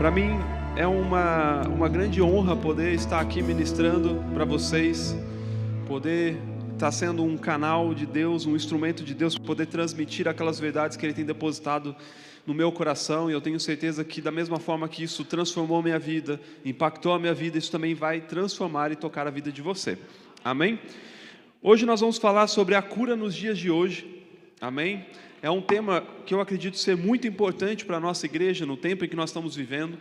Para mim é uma grande honra poder estar aqui ministrando para vocês, poder estar sendo um canal de Deus, um instrumento de Deus, poder transmitir aquelas verdades que Ele tem depositado no meu coração. E eu tenho certeza que da mesma forma que isso transformou a minha vida, impactou a minha vida, isso também vai transformar e tocar a vida de você. Amém? Hoje nós vamos falar sobre a cura nos dias de hoje. Amém? É um tema que eu acredito ser muito importante para a nossa igreja no tempo em que nós estamos vivendo.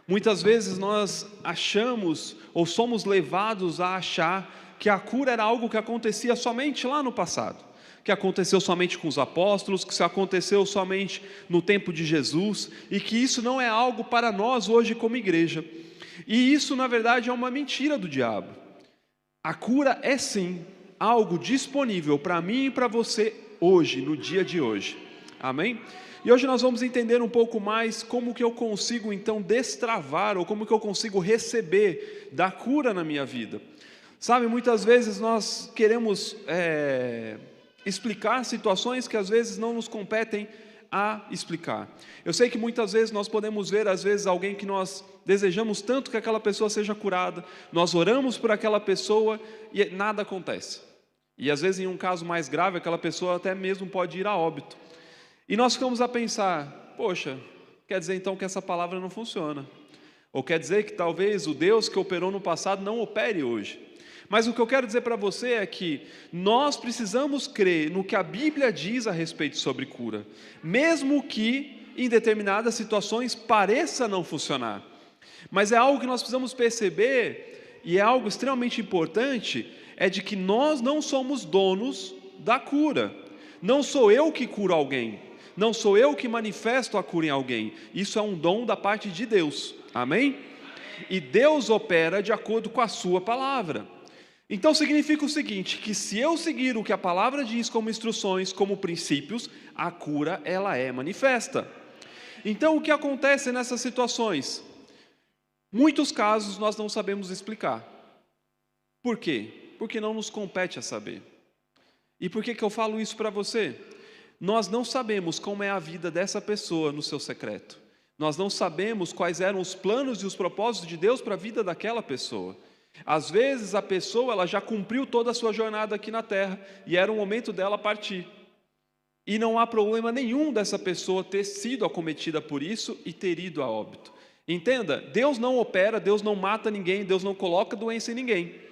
Muitas vezes nós achamos ou somos levados a achar que a cura era algo que acontecia somente lá no passado, que aconteceu somente com os apóstolos, que isso aconteceu somente no tempo de Jesus, e que isso não é algo para nós hoje como igreja. E isso na verdade é uma mentira do diabo. A cura é sim algo disponível para mim e para você hoje, no dia de hoje. Amém? E hoje nós vamos entender um pouco mais como que eu consigo então destravar, ou como que eu consigo receber da cura na minha vida. Sabe, muitas vezes nós queremos explicar situações que às vezes não nos competem a explicar. Eu sei que muitas vezes nós podemos ver, às vezes, alguém que nós desejamos tanto que aquela pessoa seja curada, nós oramos por aquela pessoa e nada acontece. E às vezes em um caso mais grave, aquela pessoa até mesmo pode ir a óbito. E nós ficamos a pensar, poxa, quer dizer então que essa palavra não funciona. Ou quer dizer que talvez o Deus que operou no passado não opere hoje. Mas o que eu quero dizer para você é que nós precisamos crer no que a Bíblia diz a respeito sobre cura, mesmo que em determinadas situações pareça não funcionar. Mas é algo que nós precisamos perceber, e é algo extremamente importante, é de que nós não somos donos da cura. Não sou eu que curo alguém, não sou eu que manifesto a cura em alguém. Isso é um dom da parte de Deus, amém? E Deus opera de acordo com a sua palavra. Então significa o seguinte, que se eu seguir o que a palavra diz como instruções, como princípios, a cura ela é manifesta. Então o que acontece nessas situações? Muitos casos nós não sabemos explicar. Por quê? Porque não nos compete a saber. E por que eu falo isso para você? Nós não sabemos como é a vida dessa pessoa no seu secreto. Nós não sabemos quais eram os planos e os propósitos de Deus para a vida daquela pessoa. Às vezes a pessoa ela já cumpriu toda a sua jornada aqui na terra e era o momento dela partir. E não há problema nenhum dessa pessoa ter sido acometida por isso e ter ido a óbito. Entenda, Deus não opera, Deus não mata ninguém, Deus não coloca doença em ninguém.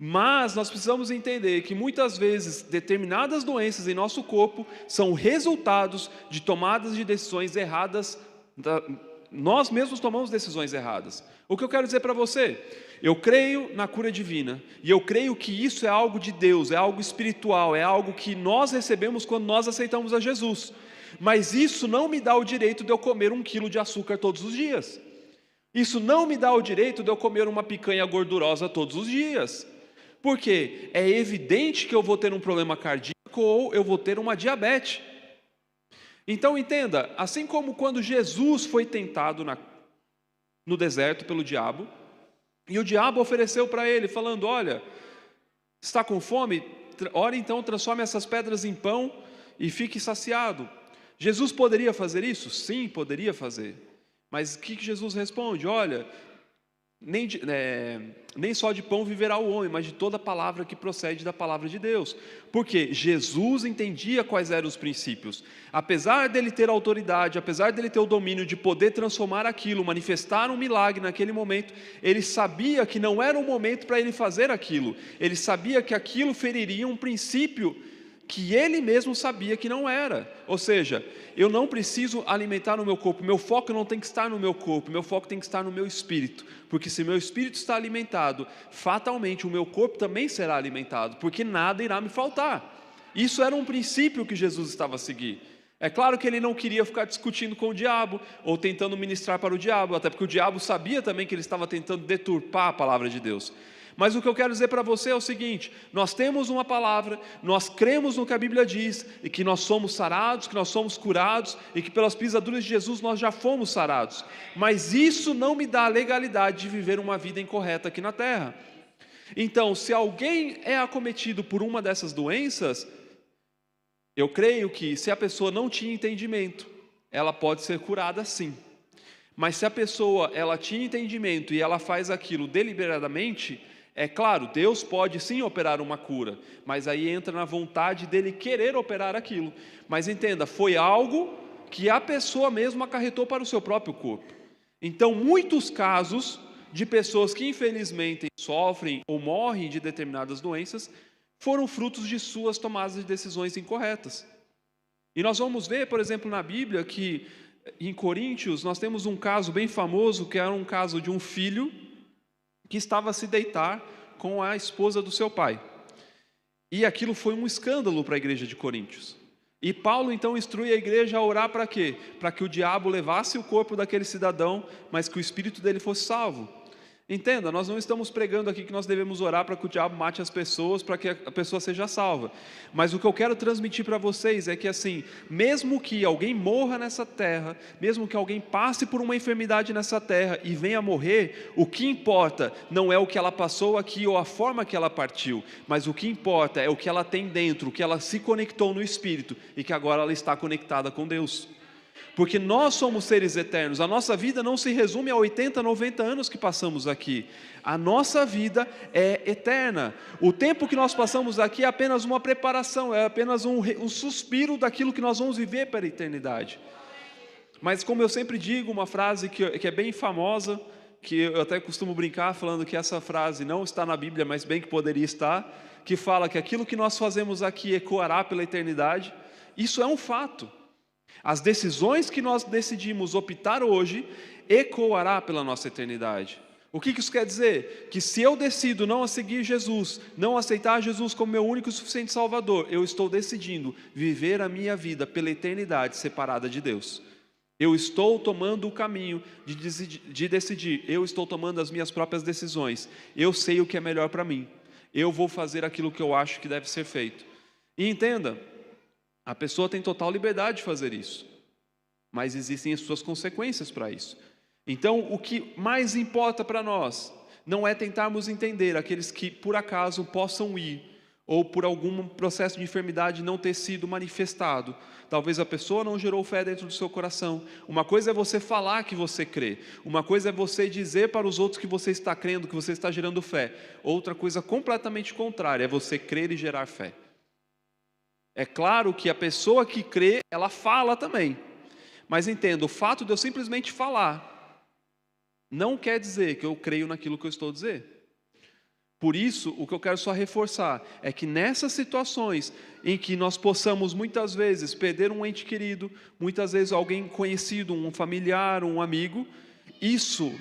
Mas nós precisamos entender que muitas vezes determinadas doenças em nosso corpo são resultados de tomadas de decisões erradas. Nós mesmos tomamos decisões erradas. O que eu quero dizer para você? Eu creio na cura divina, e eu creio que isso é algo de Deus, é algo espiritual, é algo que nós recebemos quando nós aceitamos a Jesus. Mas isso não me dá o direito de eu comer 1 quilo de açúcar todos os dias. Isso não me dá o direito de eu comer uma picanha gordurosa todos os dias. Porque é evidente que eu vou ter um problema cardíaco ou eu vou ter uma diabetes. Então entenda, assim como quando Jesus foi tentado no deserto pelo diabo, e o diabo ofereceu para ele, falando, olha, está com fome? Ora então, transforme essas pedras em pão e fique saciado. Jesus poderia fazer isso? Sim, poderia fazer. Mas o que Jesus responde? Olha, nem só de pão viverá o homem, mas de toda palavra que procede da palavra de Deus. Porque Jesus entendia quais eram os princípios. Apesar dele ter autoridade, apesar dele ter o domínio de poder transformar aquilo, manifestar um milagre naquele momento, ele sabia que não era o momento para ele fazer aquilo. Ele sabia que aquilo feriria um princípio que ele mesmo sabia que não era. Ou seja, eu não preciso alimentar o meu corpo, meu foco não tem que estar no meu corpo, meu foco tem que estar no meu espírito, porque se meu espírito está alimentado, fatalmente o meu corpo também será alimentado, porque nada irá me faltar. Isso era um princípio que Jesus estava a seguir. É claro que ele não queria ficar discutindo com o diabo, ou tentando ministrar para o diabo, até porque o diabo sabia também que ele estava tentando deturpar a palavra de Deus. Mas o que eu quero dizer para você é o seguinte, nós temos uma palavra, nós cremos no que a Bíblia diz, e que nós somos sarados, que nós somos curados, e que pelas pisaduras de Jesus nós já fomos sarados. Mas isso não me dá a legalidade de viver uma vida incorreta aqui na terra. Então, se alguém é acometido por uma dessas doenças, eu creio que se a pessoa não tinha entendimento, ela pode ser curada sim. Mas se a pessoa ela tinha entendimento e ela faz aquilo deliberadamente, é claro, Deus pode sim operar uma cura, mas aí entra na vontade dele querer operar aquilo. Mas entenda, foi algo que a pessoa mesma acarretou para o seu próprio corpo. Então, muitos casos de pessoas que infelizmente sofrem ou morrem de determinadas doenças foram frutos de suas tomadas de decisões incorretas. E nós vamos ver, por exemplo, na Bíblia que em Coríntios nós temos um caso bem famoso, que era um caso de um filho que estava a se deitar com a esposa do seu pai. E aquilo foi um escândalo para a igreja de Coríntios. E Paulo então instrui a igreja a orar para quê? Para que o diabo levasse o corpo daquele cidadão, mas que o espírito dele fosse salvo. Entenda, nós não estamos pregando aqui que nós devemos orar para que o diabo mate as pessoas, para que a pessoa seja salva. Mas o que eu quero transmitir para vocês é que assim, mesmo que alguém morra nessa terra, mesmo que alguém passe por uma enfermidade nessa terra e venha a morrer, o que importa não é o que ela passou aqui ou a forma que ela partiu, mas o que importa é o que ela tem dentro, o que ela se conectou no Espírito e que agora ela está conectada com Deus. Porque nós somos seres eternos, a nossa vida não se resume a 80, 90 anos que passamos aqui. A nossa vida é eterna. O tempo que nós passamos aqui é apenas uma preparação, é apenas um suspiro daquilo que nós vamos viver para a eternidade. Mas como eu sempre digo, uma frase que é bem famosa, que eu até costumo brincar falando que essa frase não está na Bíblia, mas bem que poderia estar, que fala que aquilo que nós fazemos aqui ecoará pela eternidade. Isso é um fato. As decisões que nós decidimos optar hoje ecoará pela nossa eternidade. O que isso quer dizer? Que se eu decido não seguir Jesus, não aceitar Jesus como meu único e suficiente Salvador, eu estou decidindo viver a minha vida pela eternidade separada de Deus. Eu estou tomando o caminho de decidir, eu estou tomando as minhas próprias decisões. Eu sei o que é melhor para mim. Eu vou fazer aquilo que eu acho que deve ser feito. E entenda, a pessoa tem total liberdade de fazer isso, mas existem as suas consequências para isso. Então, o que mais importa para nós não é tentarmos entender aqueles que por acaso possam ir, ou por algum processo de enfermidade não ter sido manifestado. Talvez a pessoa não gerou fé dentro do seu coração. Uma coisa é você falar que você crê, uma coisa é você dizer para os outros que você está crendo, que você está gerando fé. Outra coisa completamente contrária é você crer e gerar fé. É claro que a pessoa que crê, ela fala também. Mas entenda, o fato de eu simplesmente falar não quer dizer que eu creio naquilo que eu estou dizendo. Por isso, o que eu quero só reforçar é que nessas situações em que nós possamos muitas vezes perder um ente querido, muitas vezes alguém conhecido, um familiar, um amigo, isso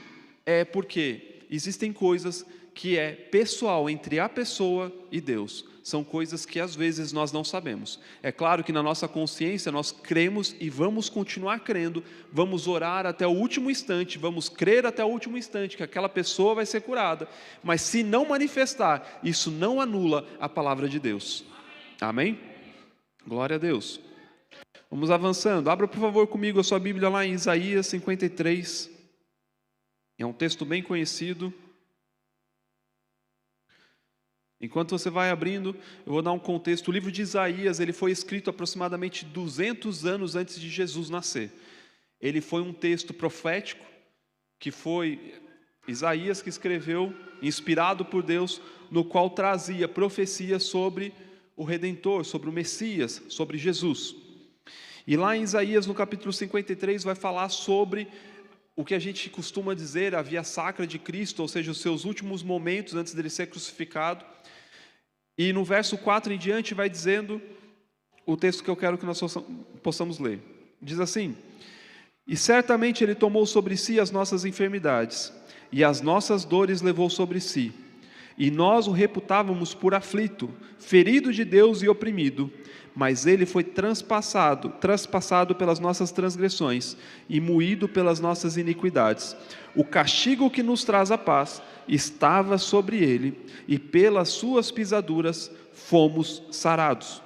é porque existem coisas que é pessoal entre a pessoa e Deus. São coisas que às vezes nós não sabemos. É claro que na nossa consciência nós cremos e vamos continuar crendo, vamos orar até o último instante, vamos crer até o último instante que aquela pessoa vai ser curada. Mas se não manifestar, isso não anula a palavra de Deus. Amém? Glória a Deus. Vamos avançando. Abra por favor comigo a sua Bíblia lá em Isaías 53. É um texto bem conhecido. Enquanto você vai abrindo, eu vou dar um contexto. O livro de Isaías, ele foi escrito aproximadamente 200 anos antes de Jesus nascer. Ele foi um texto profético, que foi Isaías que escreveu, inspirado por Deus, no qual trazia profecias sobre o Redentor, sobre o Messias, sobre Jesus. E lá em Isaías, no capítulo 53, vai falar sobre o que a gente costuma dizer, a via sacra de Cristo, ou seja, os seus últimos momentos antes dele ser crucificado. E no verso 4 em diante vai dizendo o texto que eu quero que nós possamos ler. Diz assim: E certamente ele tomou sobre si as nossas enfermidades, e as nossas dores levou sobre si. E nós o reputávamos por aflito, ferido de Deus e oprimido. Mas ele foi transpassado pelas nossas transgressões e moído pelas nossas iniquidades. O castigo que nos traz a paz estava sobre ele, e pelas suas pisaduras fomos sarados.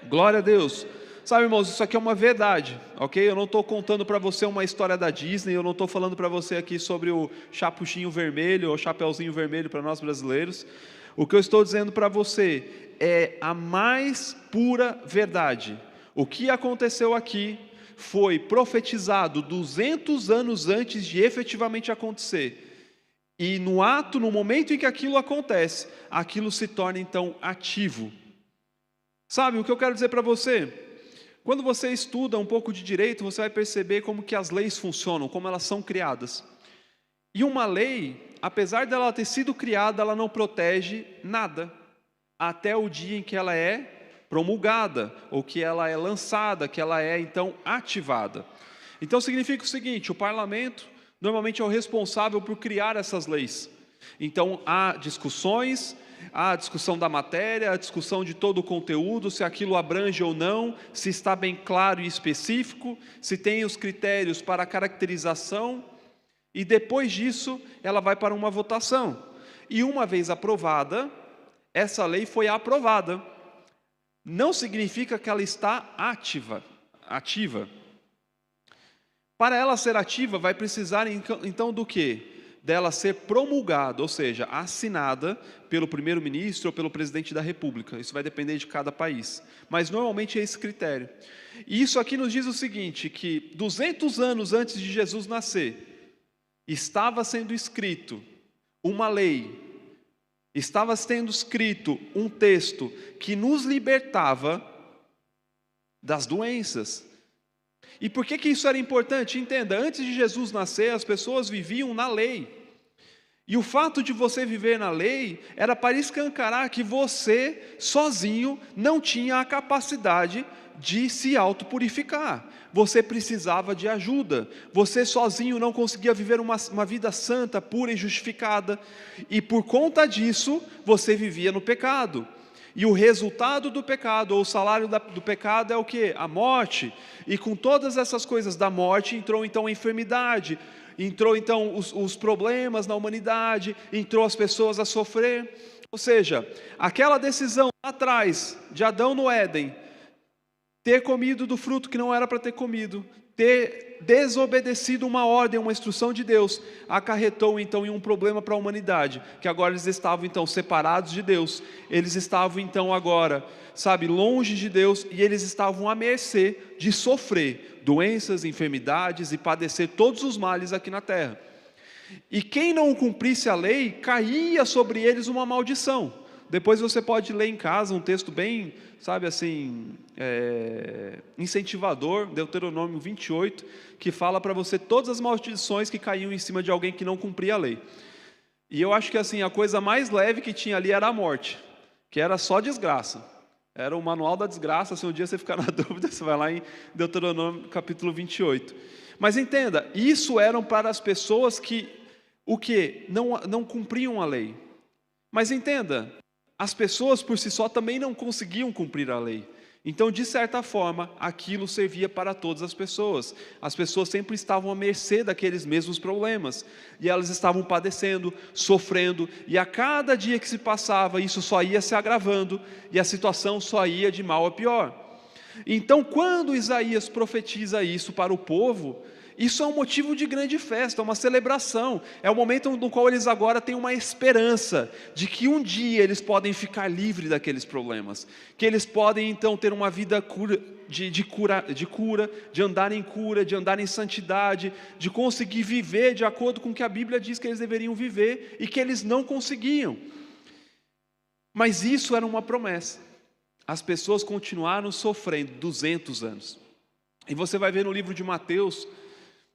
Glória a Deus. Sabe, irmãos, isso aqui é uma verdade, ok? Eu não estou contando para você uma história da Disney, eu não estou falando para você aqui sobre o chapuchinho vermelho ou chapeuzinho vermelho para nós brasileiros. O que eu estou dizendo para você é a mais pura verdade. O que aconteceu aqui foi profetizado 200 anos antes de efetivamente acontecer, e no momento em que aquilo acontece, aquilo se torna então ativo. Sabe, o que eu quero dizer para você? Quando você estuda um pouco de direito, você vai perceber como que as leis funcionam, como elas são criadas. E uma lei, apesar dela ter sido criada, ela não protege nada, até o dia em que ela é promulgada, ou que ela é lançada, que ela é então ativada. Então significa o seguinte: o parlamento normalmente é o responsável por criar essas leis. Então há discussões, há a discussão da matéria, a discussão de todo o conteúdo, se aquilo abrange ou não, se está bem claro e específico, se tem os critérios para a caracterização, e depois disso ela vai para uma votação. E uma vez aprovada, essa lei foi aprovada. Não significa que ela está ativa. Para ela ser ativa, vai precisar então do quê? Dela ser promulgada, ou seja, assinada pelo primeiro-ministro ou pelo presidente da república. Isso vai depender de cada país. Mas normalmente é esse critério. E isso aqui nos diz o seguinte, que 200 anos antes de Jesus nascer, estava sendo escrito uma lei, estava sendo escrito um texto que nos libertava das doenças. E por que isso era importante? Entenda, antes de Jesus nascer, as pessoas viviam na lei. E o fato de você viver na lei era para escancarar que você, sozinho, não tinha a capacidade de se autopurificar. Você precisava de ajuda. Você sozinho não conseguia viver uma vida santa, pura e justificada. E por conta disso, você vivia no pecado. E o resultado do pecado, ou o salário do pecado é o quê? A morte. E com todas essas coisas da morte, entrou então a enfermidade, entrou então os problemas na humanidade, entrou as pessoas a sofrer. Ou seja, aquela decisão lá atrás, de Adão no Éden, ter comido do fruto que não era para ter comido, ter desobedecido uma ordem, uma instrução de Deus, acarretou então em um problema para a humanidade, que agora eles estavam então separados de Deus, eles estavam então agora, longe de Deus, e eles estavam à mercê de sofrer doenças, enfermidades e padecer todos os males aqui na terra. E quem não cumprisse a lei, caía sobre eles uma maldição. Depois você pode ler em casa um texto bem, incentivador, Deuteronômio 28, que fala para você todas as maldições que caíam em cima de alguém que não cumpria a lei. E eu acho que a coisa mais leve que tinha ali era a morte, que era só desgraça. Era o manual da desgraça. Se um dia você ficar na dúvida, você vai lá em Deuteronômio capítulo 28. Mas entenda, isso eram para as pessoas que, não cumpriam a lei. Mas entenda, as pessoas por si só também não conseguiam cumprir a lei. Então, de certa forma, aquilo servia para todas as pessoas. As pessoas sempre estavam à mercê daqueles mesmos problemas. E elas estavam padecendo, sofrendo. E a cada dia que se passava, isso só ia se agravando. E a situação só ia de mal a pior. Então, quando Isaías profetiza isso para o povo, isso é um motivo de grande festa, uma celebração. É o momento no qual eles agora têm uma esperança de que um dia eles podem ficar livres daqueles problemas, que eles podem então ter uma vida de cura, de andar em cura, de andar em santidade, de conseguir viver de acordo com o que a Bíblia diz que eles deveriam viver e que eles não conseguiam. Mas isso era uma promessa. As pessoas continuaram sofrendo 200 anos. E você vai ver no livro de Mateus,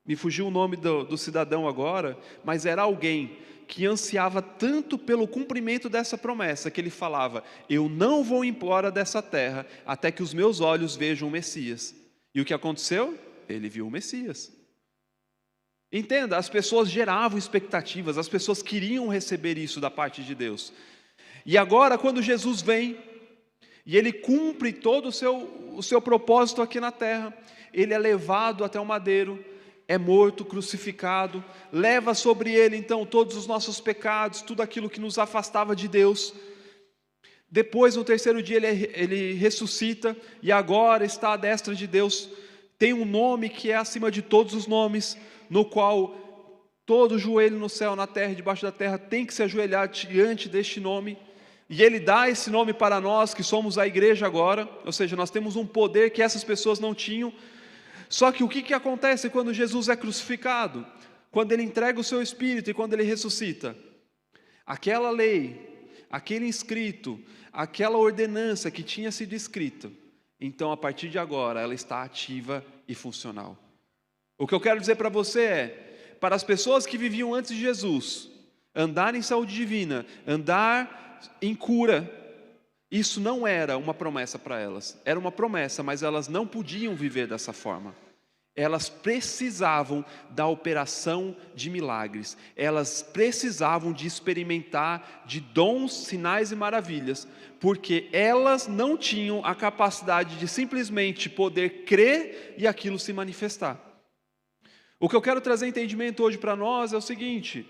me fugiu o nome do cidadão agora, mas era alguém que ansiava tanto pelo cumprimento dessa promessa, que ele falava: eu não vou embora dessa terra, até que os meus olhos vejam o Messias. E o que aconteceu? Ele viu o Messias. Entenda, as pessoas geravam expectativas, as pessoas queriam receber isso da parte de Deus. E agora, quando Jesus vem, e ele cumpre todo o seu propósito aqui na terra, ele é levado até o madeiro, é morto, crucificado, leva sobre ele então todos os nossos pecados, tudo aquilo que nos afastava de Deus. Depois, no terceiro dia, ele ressuscita, e agora está à destra de Deus. Tem um nome que é acima de todos os nomes, no qual todo joelho no céu, na terra e debaixo da terra tem que se ajoelhar diante deste nome. E ele dá esse nome para nós, que somos a igreja agora, ou seja, nós temos um poder que essas pessoas não tinham. Só que o que acontece quando Jesus é crucificado? Quando ele entrega o seu espírito e quando ele ressuscita? Aquela lei, aquele escrito, aquela ordenança que tinha sido escrita, então a partir de agora ela está ativa e funcional. O que eu quero dizer para você é, para as pessoas que viviam antes de Jesus, andar em saúde divina, andar em cura, isso não era uma promessa para elas. Era uma promessa, mas elas não podiam viver dessa forma. Elas precisavam da operação de milagres. Elas precisavam de experimentar de dons, sinais e maravilhas, porque elas não tinham a capacidade de simplesmente poder crer e aquilo se manifestar. O que eu quero trazer entendimento hoje para nós é o seguinte: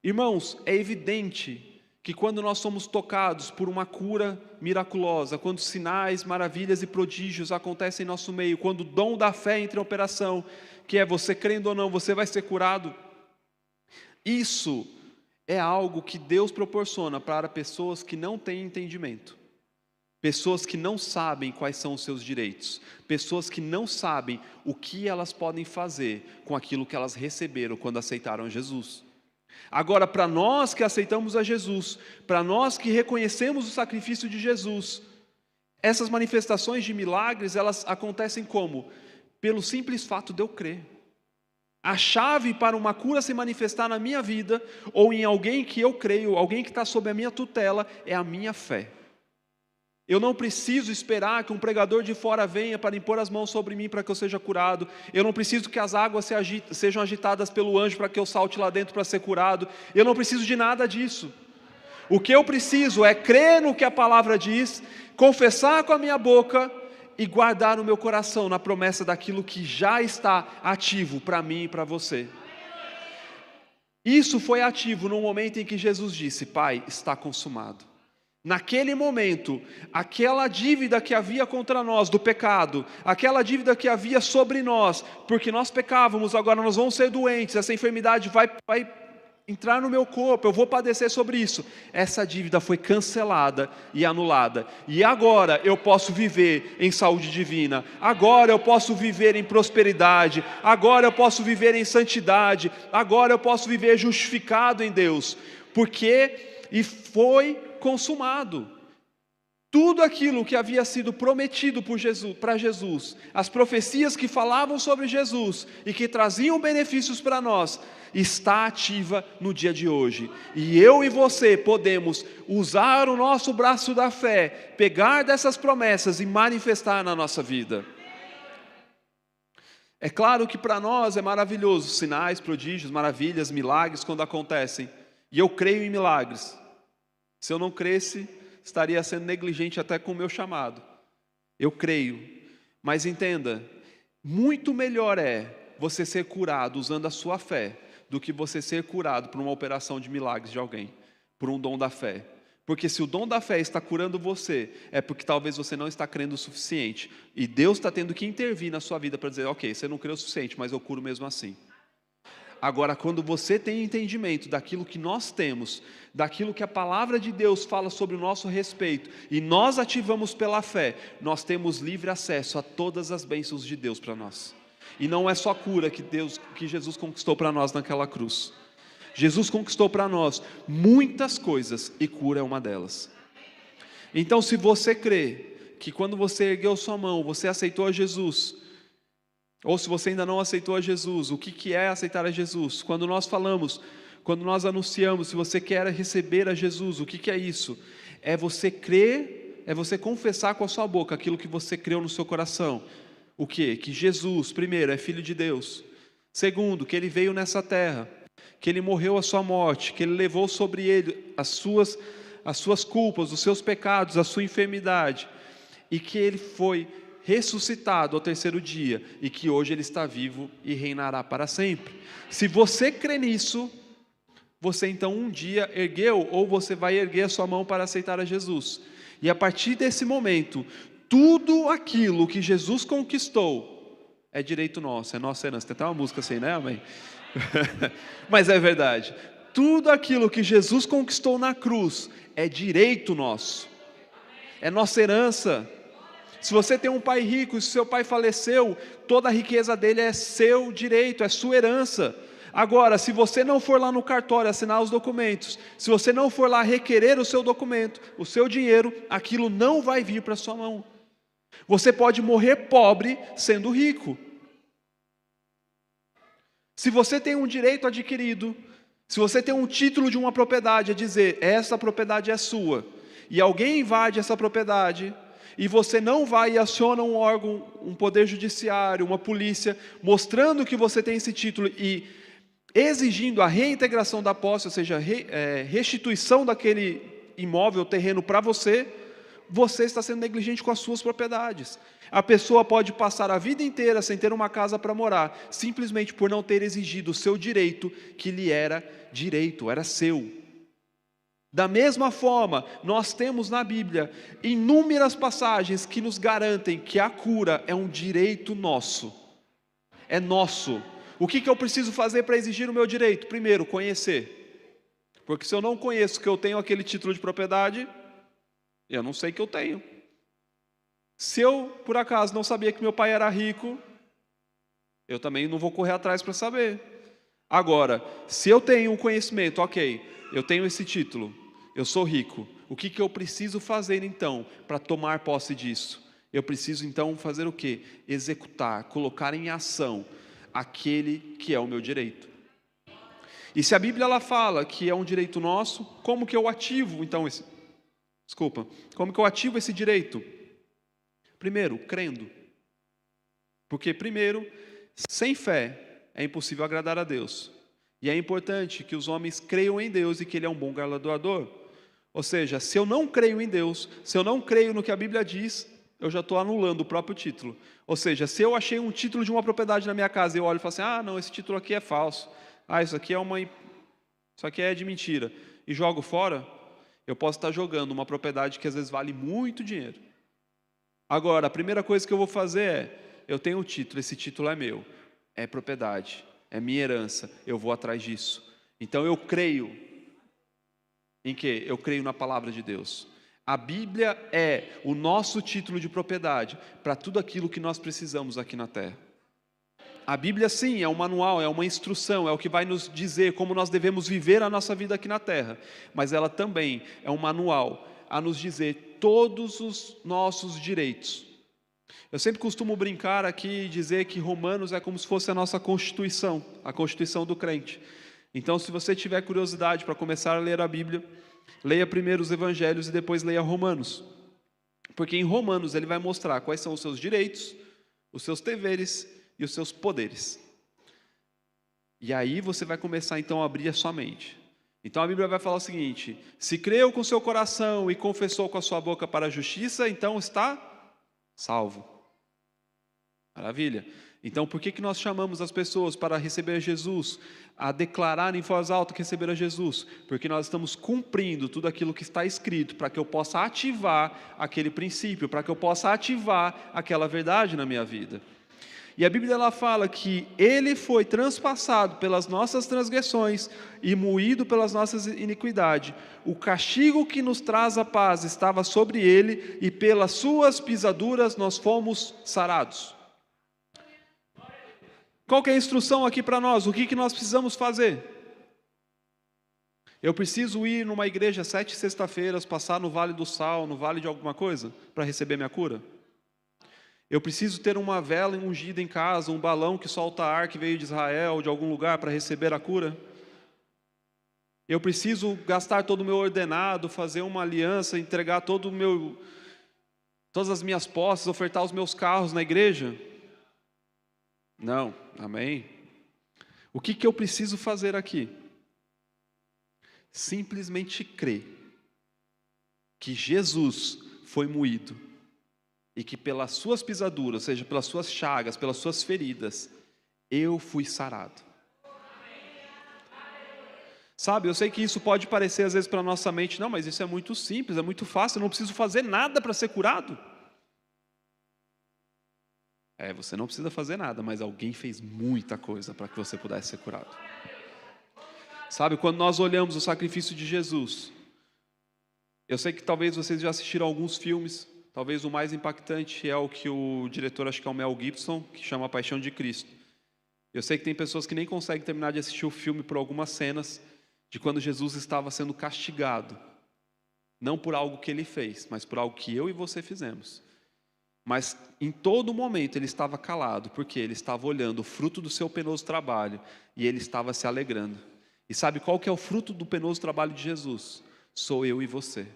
irmãos, é evidente que quando nós somos tocados por uma cura miraculosa, quando sinais, maravilhas e prodígios acontecem em nosso meio, quando o dom da fé entra em operação, que é você crendo ou não, você vai ser curado, isso é algo que Deus proporciona para pessoas que não têm entendimento, pessoas que não sabem quais são os seus direitos, pessoas que não sabem o que elas podem fazer com aquilo que elas receberam quando aceitaram Jesus. Agora, para nós que aceitamos a Jesus, para nós que reconhecemos o sacrifício de Jesus, essas manifestações de milagres, elas acontecem como? Pelo simples fato de eu crer. A chave para uma cura se manifestar na minha vida, ou em alguém que eu creio, alguém que está sob a minha tutela, é a minha fé. Eu não preciso esperar que um pregador de fora venha para impor as mãos sobre mim para que eu seja curado. Eu não preciso que as águas sejam agitadas pelo anjo para que eu salte lá dentro para ser curado. Eu não preciso de nada disso. O que eu preciso é crer no que a palavra diz, confessar com a minha boca e guardar no meu coração na promessa daquilo que já está ativo para mim e para você. Isso foi ativo no momento em que Jesus disse: Pai, está consumado. Naquele momento, aquela dívida que havia contra nós do pecado, aquela dívida que havia sobre nós, porque nós pecávamos, agora nós vamos ser doentes, essa enfermidade vai entrar no meu corpo, eu vou padecer sobre isso. Essa dívida foi cancelada e anulada. E agora eu posso viver em saúde divina, agora eu posso viver em prosperidade, agora eu posso viver em santidade, agora eu posso viver justificado em Deus, porque foi consumado. Tudo aquilo que havia sido prometido por Jesus, para Jesus, as profecias que falavam sobre Jesus e que traziam benefícios para nós, está ativa no dia de hoje. E eu e você podemos usar o nosso braço da fé, pegar dessas promessas e manifestar na nossa vida. É claro que para nós é maravilhoso, sinais, prodígios, maravilhas, milagres quando acontecem. E eu creio em milagres. Se eu não cresce, estaria sendo negligente até com o meu chamado. Eu creio. Mas entenda, muito melhor é você ser curado usando a sua fé, do que você ser curado por uma operação de milagres de alguém, por um dom da fé. Porque se o dom da fé está curando você, é porque talvez você não está crendo o suficiente. E Deus está tendo que intervir na sua vida para dizer: ok, você não creu o suficiente, mas eu curo mesmo assim. Agora, quando você tem entendimento daquilo que nós temos, daquilo que a palavra de Deus fala sobre o nosso respeito, e nós ativamos pela fé, nós temos livre acesso a todas as bênçãos de Deus para nós. E não é só cura que Jesus conquistou para nós naquela cruz. Jesus conquistou para nós muitas coisas, e cura é uma delas. Então, se você crê que quando você ergueu sua mão, você aceitou a Jesus, ou se você ainda não aceitou a Jesus, o que é aceitar a Jesus? Quando nós falamos, quando nós anunciamos, se você quer receber a Jesus, o que é isso? É você crer, é você confessar com a sua boca aquilo que você creu no seu coração. O quê? Que Jesus, primeiro, é Filho de Deus. Segundo, que Ele veio nessa terra, que Ele morreu a sua morte, que Ele levou sobre Ele as suas culpas, os seus pecados, a sua enfermidade, e que Ele foi ressuscitado ao terceiro dia, e que hoje Ele está vivo e reinará para sempre. Se você crê nisso, você então um dia ergueu, ou você vai erguer a sua mão para aceitar a Jesus, e a partir desse momento, tudo aquilo que Jesus conquistou é direito nosso, é nossa herança. Tem até uma música assim, né, amém? Mas é verdade, tudo aquilo que Jesus conquistou na cruz é direito nosso, é nossa herança. Se você tem um pai rico, se seu pai faleceu, toda a riqueza dele é seu direito, é sua herança. Agora, se você não for lá no cartório assinar os documentos, se você não for lá requerer o seu documento, o seu dinheiro, aquilo não vai vir para sua mão. Você pode morrer pobre sendo rico. Se você tem um direito adquirido, se você tem um título de uma propriedade a dizer, essa propriedade é sua, e alguém invade essa propriedade, e você não vai e aciona um órgão, um poder judiciário, uma polícia, mostrando que você tem esse título e exigindo a reintegração da posse, ou seja, restituição daquele imóvel, terreno para você, você está sendo negligente com as suas propriedades. A pessoa pode passar a vida inteira sem ter uma casa para morar, simplesmente por não ter exigido o seu direito, que lhe era direito, era seu. Da mesma forma, nós temos na Bíblia inúmeras passagens que nos garantem que a cura é um direito nosso. É nosso. O que eu preciso fazer para exigir o meu direito? Primeiro, conhecer. Porque se eu não conheço que eu tenho aquele título de propriedade, eu não sei que eu tenho. Se eu, por acaso, não sabia que meu pai era rico, eu também não vou correr atrás para saber. Agora, se eu tenho um conhecimento, ok, eu tenho esse título, eu sou rico, o que eu preciso fazer então para tomar posse disso? Eu preciso então fazer o quê? Executar, colocar em ação aquele que é o meu direito. E se a Bíblia ela fala que é um direito nosso, como que eu ativo então como que eu ativo esse direito? Primeiro, crendo. Porque primeiro, sem fé é impossível agradar a Deus. E é importante que os homens creiam em Deus e que Ele é um bom galardoador. Ou seja, se eu não creio em Deus, se eu não creio no que a Bíblia diz, eu já estou anulando o próprio título. Ou seja, se eu achei um título de uma propriedade na minha casa e eu olho e falo assim, não, esse título aqui é falso. Isso aqui é de mentira. E jogo fora, eu posso estar jogando uma propriedade que às vezes vale muito dinheiro. Agora, a primeira coisa que eu vou fazer eu tenho um título, esse título é meu, é propriedade, é minha herança, eu vou atrás disso. Então eu creio em quê? Eu creio na palavra de Deus. A Bíblia é o nosso título de propriedade para tudo aquilo que nós precisamos aqui na terra. A Bíblia sim é um manual, é uma instrução, é o que vai nos dizer como nós devemos viver a nossa vida aqui na terra. Mas ela também é um manual a nos dizer todos os nossos direitos. Eu sempre costumo brincar aqui e dizer que Romanos é como se fosse a nossa Constituição, a Constituição do crente. Então, se você tiver curiosidade para começar a ler a Bíblia, leia primeiro os Evangelhos e depois leia Romanos. Porque em Romanos ele vai mostrar quais são os seus direitos, os seus deveres e os seus poderes. E aí você vai começar então a abrir a sua mente. Então a Bíblia vai falar o seguinte: se creu com seu coração e confessou com a sua boca para a justiça, então está salvo. Maravilha. Então por que nós chamamos as pessoas para receber Jesus, a declarar em voz alta que receberam Jesus? Porque nós estamos cumprindo tudo aquilo que está escrito, para que eu possa ativar aquele princípio, para que eu possa ativar aquela verdade na minha vida. E a Bíblia ela fala que Ele foi transpassado pelas nossas transgressões e moído pelas nossas iniquidades. O castigo que nos traz a paz estava sobre Ele e pelas suas pisaduras nós fomos sarados. Qual que é a instrução aqui para nós? O que nós precisamos fazer? Eu preciso ir numa igreja 7 sexta-feiras, passar no Vale do Sal, no Vale de alguma coisa, para receber minha cura? Eu preciso ter uma vela ungida em casa, um balão que solta ar que veio de Israel, de algum lugar, para receber a cura? Eu preciso gastar todo o meu ordenado, fazer uma aliança, entregar todas as minhas posses, ofertar os meus carros na igreja? Não, amém? O que eu preciso fazer aqui? Simplesmente crer que Jesus foi moído e que pelas suas pisaduras, ou seja, pelas suas chagas, pelas suas feridas, eu fui sarado. Sabe, eu sei que isso pode parecer às vezes para a nossa mente, não, mas isso é muito simples, é muito fácil, eu não preciso fazer nada para ser curado. Você não precisa fazer nada, mas alguém fez muita coisa para que você pudesse ser curado. Sabe, quando nós olhamos o sacrifício de Jesus, eu sei que talvez vocês já assistiram alguns filmes, talvez o mais impactante é o que o diretor, acho que é o Mel Gibson, que chama A Paixão de Cristo. Eu sei que tem pessoas que nem conseguem terminar de assistir o filme por algumas cenas de quando Jesus estava sendo castigado. Não por algo que ele fez, mas por algo que eu e você fizemos. Mas em todo momento ele estava calado, porque ele estava olhando o fruto do seu penoso trabalho e ele estava se alegrando. E sabe qual que é o fruto do penoso trabalho de Jesus? Sou eu e você.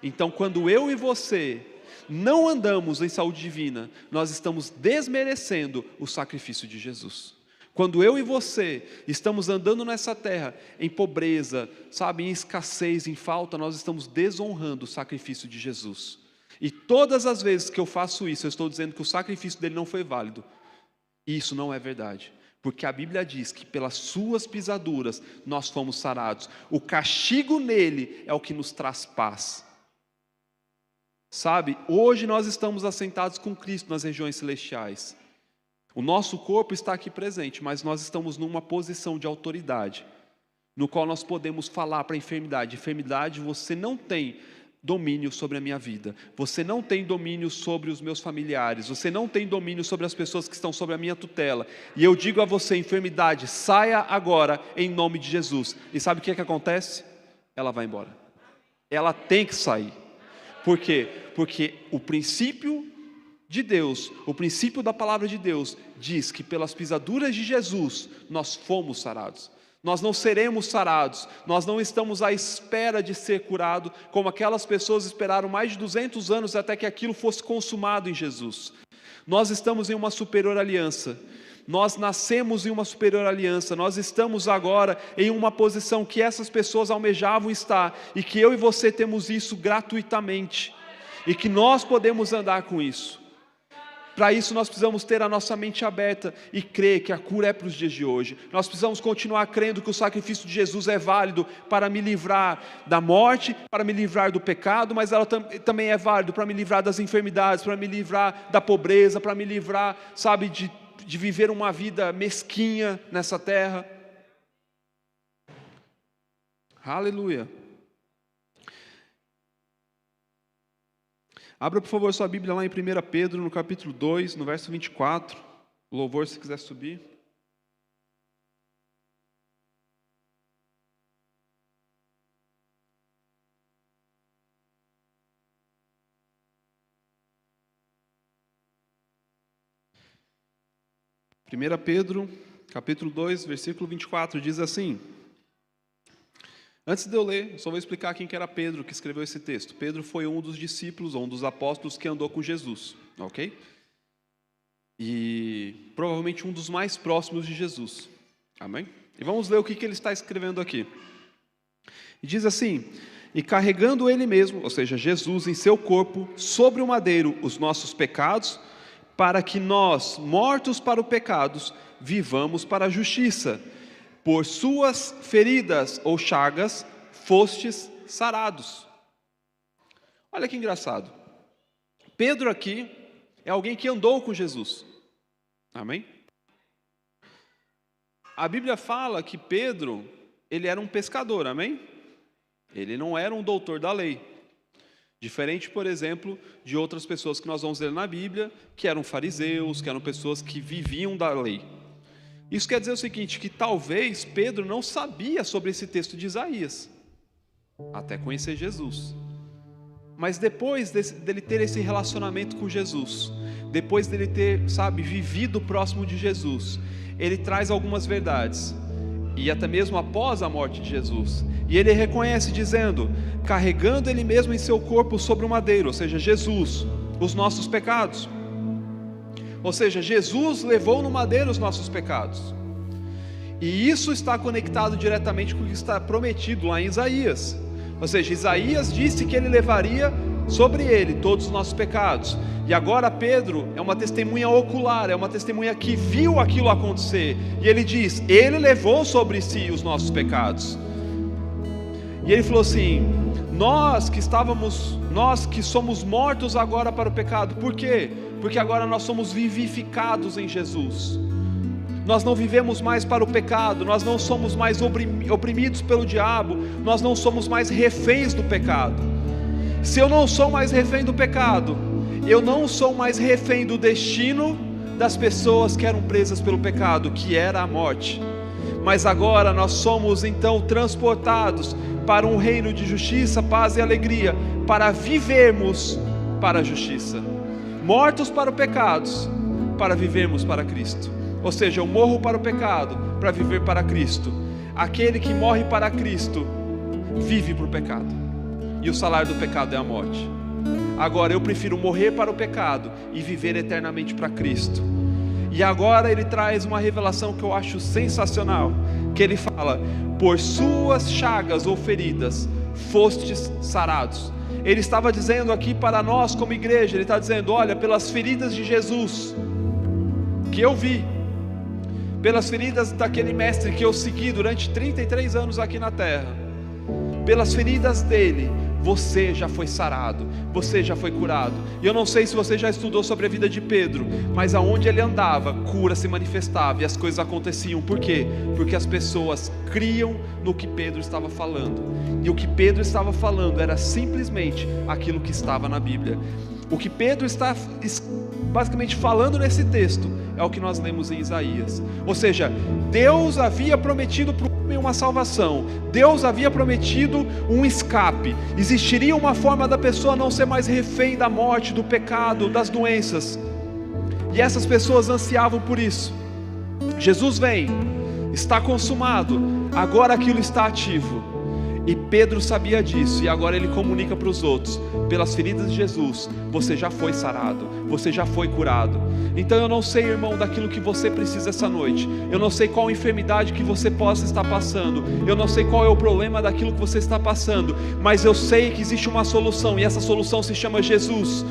Então, quando eu e você não andamos em saúde divina, nós estamos desmerecendo o sacrifício de Jesus. Quando eu e você estamos andando nessa terra em pobreza, sabe, em escassez, em falta, nós estamos desonrando o sacrifício de Jesus. E todas as vezes que eu faço isso, eu estou dizendo que o sacrifício dele não foi válido. E isso não é verdade. Porque a Bíblia diz que pelas suas pisaduras nós fomos sarados. O castigo nele é o que nos traz paz. Sabe, hoje nós estamos assentados com Cristo nas regiões celestiais. O nosso corpo está aqui presente, mas nós estamos numa posição de autoridade, no qual nós podemos falar para a enfermidade: enfermidade, você não tem domínio sobre a minha vida, você não tem domínio sobre os meus familiares, você não tem domínio sobre as pessoas que estão sobre a minha tutela. E eu digo a você: enfermidade, saia agora em nome de Jesus. E sabe o que acontece? Ela vai embora. Ela tem que sair. Por quê? Porque o princípio de Deus, o princípio da palavra de Deus diz que pelas pisaduras de Jesus nós fomos sarados. Nós não seremos sarados, nós não estamos à espera de ser curado, como aquelas pessoas esperaram mais de 200 anos até que aquilo fosse consumado em Jesus. Nós estamos em uma superior aliança, nós nascemos em uma superior aliança, nós estamos agora em uma posição que essas pessoas almejavam estar, e que eu e você temos isso gratuitamente, e que nós podemos andar com isso. Para isso nós precisamos ter a nossa mente aberta e crer que a cura é para os dias de hoje. Nós precisamos continuar crendo que o sacrifício de Jesus é válido para me livrar da morte, para me livrar do pecado, mas ela também é válido para me livrar das enfermidades, para me livrar da pobreza, para me livrar, sabe, de viver uma vida mesquinha nessa terra. Aleluia. Abra, por favor, sua Bíblia lá em 1 Pedro, no capítulo 2, no verso 24. O louvor, se quiser subir. Primeira Pedro, capítulo 2, versículo 24, diz assim. Antes de eu ler, só vou explicar quem que era Pedro que escreveu esse texto. Pedro foi um dos discípulos, ou um dos apóstolos que andou com Jesus, ok? E provavelmente um dos mais próximos de Jesus, amém? E vamos ler o que ele está escrevendo aqui. E diz assim: e carregando ele mesmo, ou seja, Jesus, em seu corpo, sobre o madeiro, os nossos pecados, para que nós, mortos para os pecados, vivamos para a justiça. Por suas feridas ou chagas, fostes sarados. Olha que engraçado. Pedro aqui é alguém que andou com Jesus. Amém? A Bíblia fala que Pedro, ele era um pescador, amém? Ele não era um doutor da lei. Diferente, por exemplo, de outras pessoas que nós vamos ler na Bíblia, que eram fariseus, que eram pessoas que viviam da lei. Isso quer dizer o seguinte, que talvez Pedro não sabia sobre esse texto de Isaías, até conhecer Jesus. Mas depois dele ter esse relacionamento com Jesus, depois dele ter, sabe, vivido próximo de Jesus, ele traz algumas verdades, e até mesmo após a morte de Jesus, e ele reconhece dizendo, carregando ele mesmo em seu corpo sobre o madeiro, ou seja, Jesus, os nossos pecados. Ou seja, Jesus levou no madeiro os nossos pecados. E isso está conectado diretamente com o que está prometido lá em Isaías. Ou seja, Isaías disse que ele levaria sobre ele todos os nossos pecados. E agora Pedro é uma testemunha ocular, é uma testemunha que viu aquilo acontecer. E ele diz, ele levou sobre si os nossos pecados. E ele falou assim, nós que somos mortos agora para o pecado, por quê? Porque agora nós somos vivificados em Jesus. Nós não vivemos mais para o pecado, nós não somos mais oprimidos pelo diabo, nós não somos mais reféns do pecado. Se eu não sou mais refém do pecado, eu não sou mais refém do destino das pessoas que eram presas pelo pecado, que era a morte, mas agora nós somos então transportados para um reino de justiça, paz e alegria, para vivermos para a justiça, mortos para o pecado, para vivermos para Cristo. Ou seja, eu morro para o pecado, para viver para Cristo. Aquele que morre para Cristo, vive para o pecado, e o salário do pecado é a morte. Agora eu prefiro morrer para o pecado e viver eternamente para Cristo. E agora ele traz uma revelação que eu acho sensacional, que ele fala: por suas chagas ou feridas fostes sarados. Ele estava dizendo aqui para nós como igreja, ele está dizendo: olha, pelas feridas de Jesus, que eu vi, pelas feridas daquele mestre que eu segui durante 33 anos aqui na terra, pelas feridas dele, você já foi sarado, você já foi curado. E eu não sei se você já estudou sobre a vida de Pedro, mas aonde ele andava, cura se manifestava e as coisas aconteciam. Por quê? Porque as pessoas criam no que Pedro estava falando, e o que Pedro estava falando era simplesmente aquilo que estava na Bíblia. O que Pedro está basicamente falando nesse texto é o que nós lemos em Isaías. Ou seja, Deus havia prometido para o homem uma salvação, Deus havia prometido um escape, existiria uma forma da pessoa não ser mais refém da morte, do pecado, das doenças, e essas pessoas ansiavam por isso. Jesus vem, está consumado, agora aquilo está ativo. E Pedro sabia disso, e agora ele comunica para os outros: pelas feridas de Jesus, você já foi sarado, você já foi curado. Então eu não sei, irmão, daquilo que você precisa essa noite, eu não sei qual enfermidade que você possa estar passando, eu não sei qual é o problema daquilo que você está passando, mas eu sei que existe uma solução, e essa solução se chama Jesus.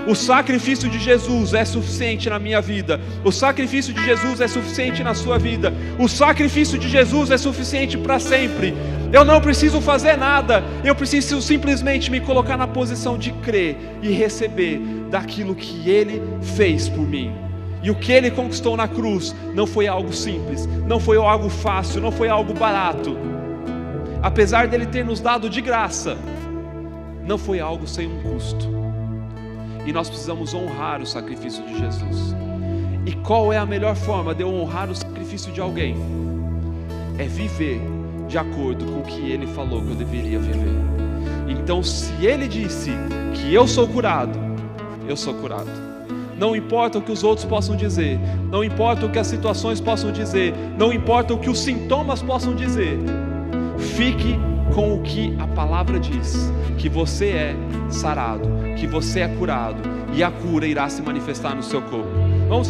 O sacrifício de Jesus é suficiente na minha vida, o sacrifício de Jesus é suficiente na sua vida, o sacrifício de Jesus é suficiente para sempre. Eu não preciso fazer nada, eu preciso simplesmente me colocar na posição de crer e receber daquilo que Ele fez por mim. E o que Ele conquistou na cruz não foi algo simples, não foi algo fácil, não foi algo barato. Apesar dele ter nos dado de graça, não foi algo sem um custo. E nós precisamos honrar o sacrifício de Jesus. E qual é a melhor forma de eu honrar o sacrifício de alguém? É viver de acordo com o que Ele falou que eu deveria viver. Então, se Ele disse que eu sou curado, eu sou curado. Não importa o que os outros possam dizer, não importa o que as situações possam dizer, não importa o que os sintomas possam dizer, fique com o que a palavra diz, que você é sarado, que você é curado, e a cura irá se manifestar no seu corpo.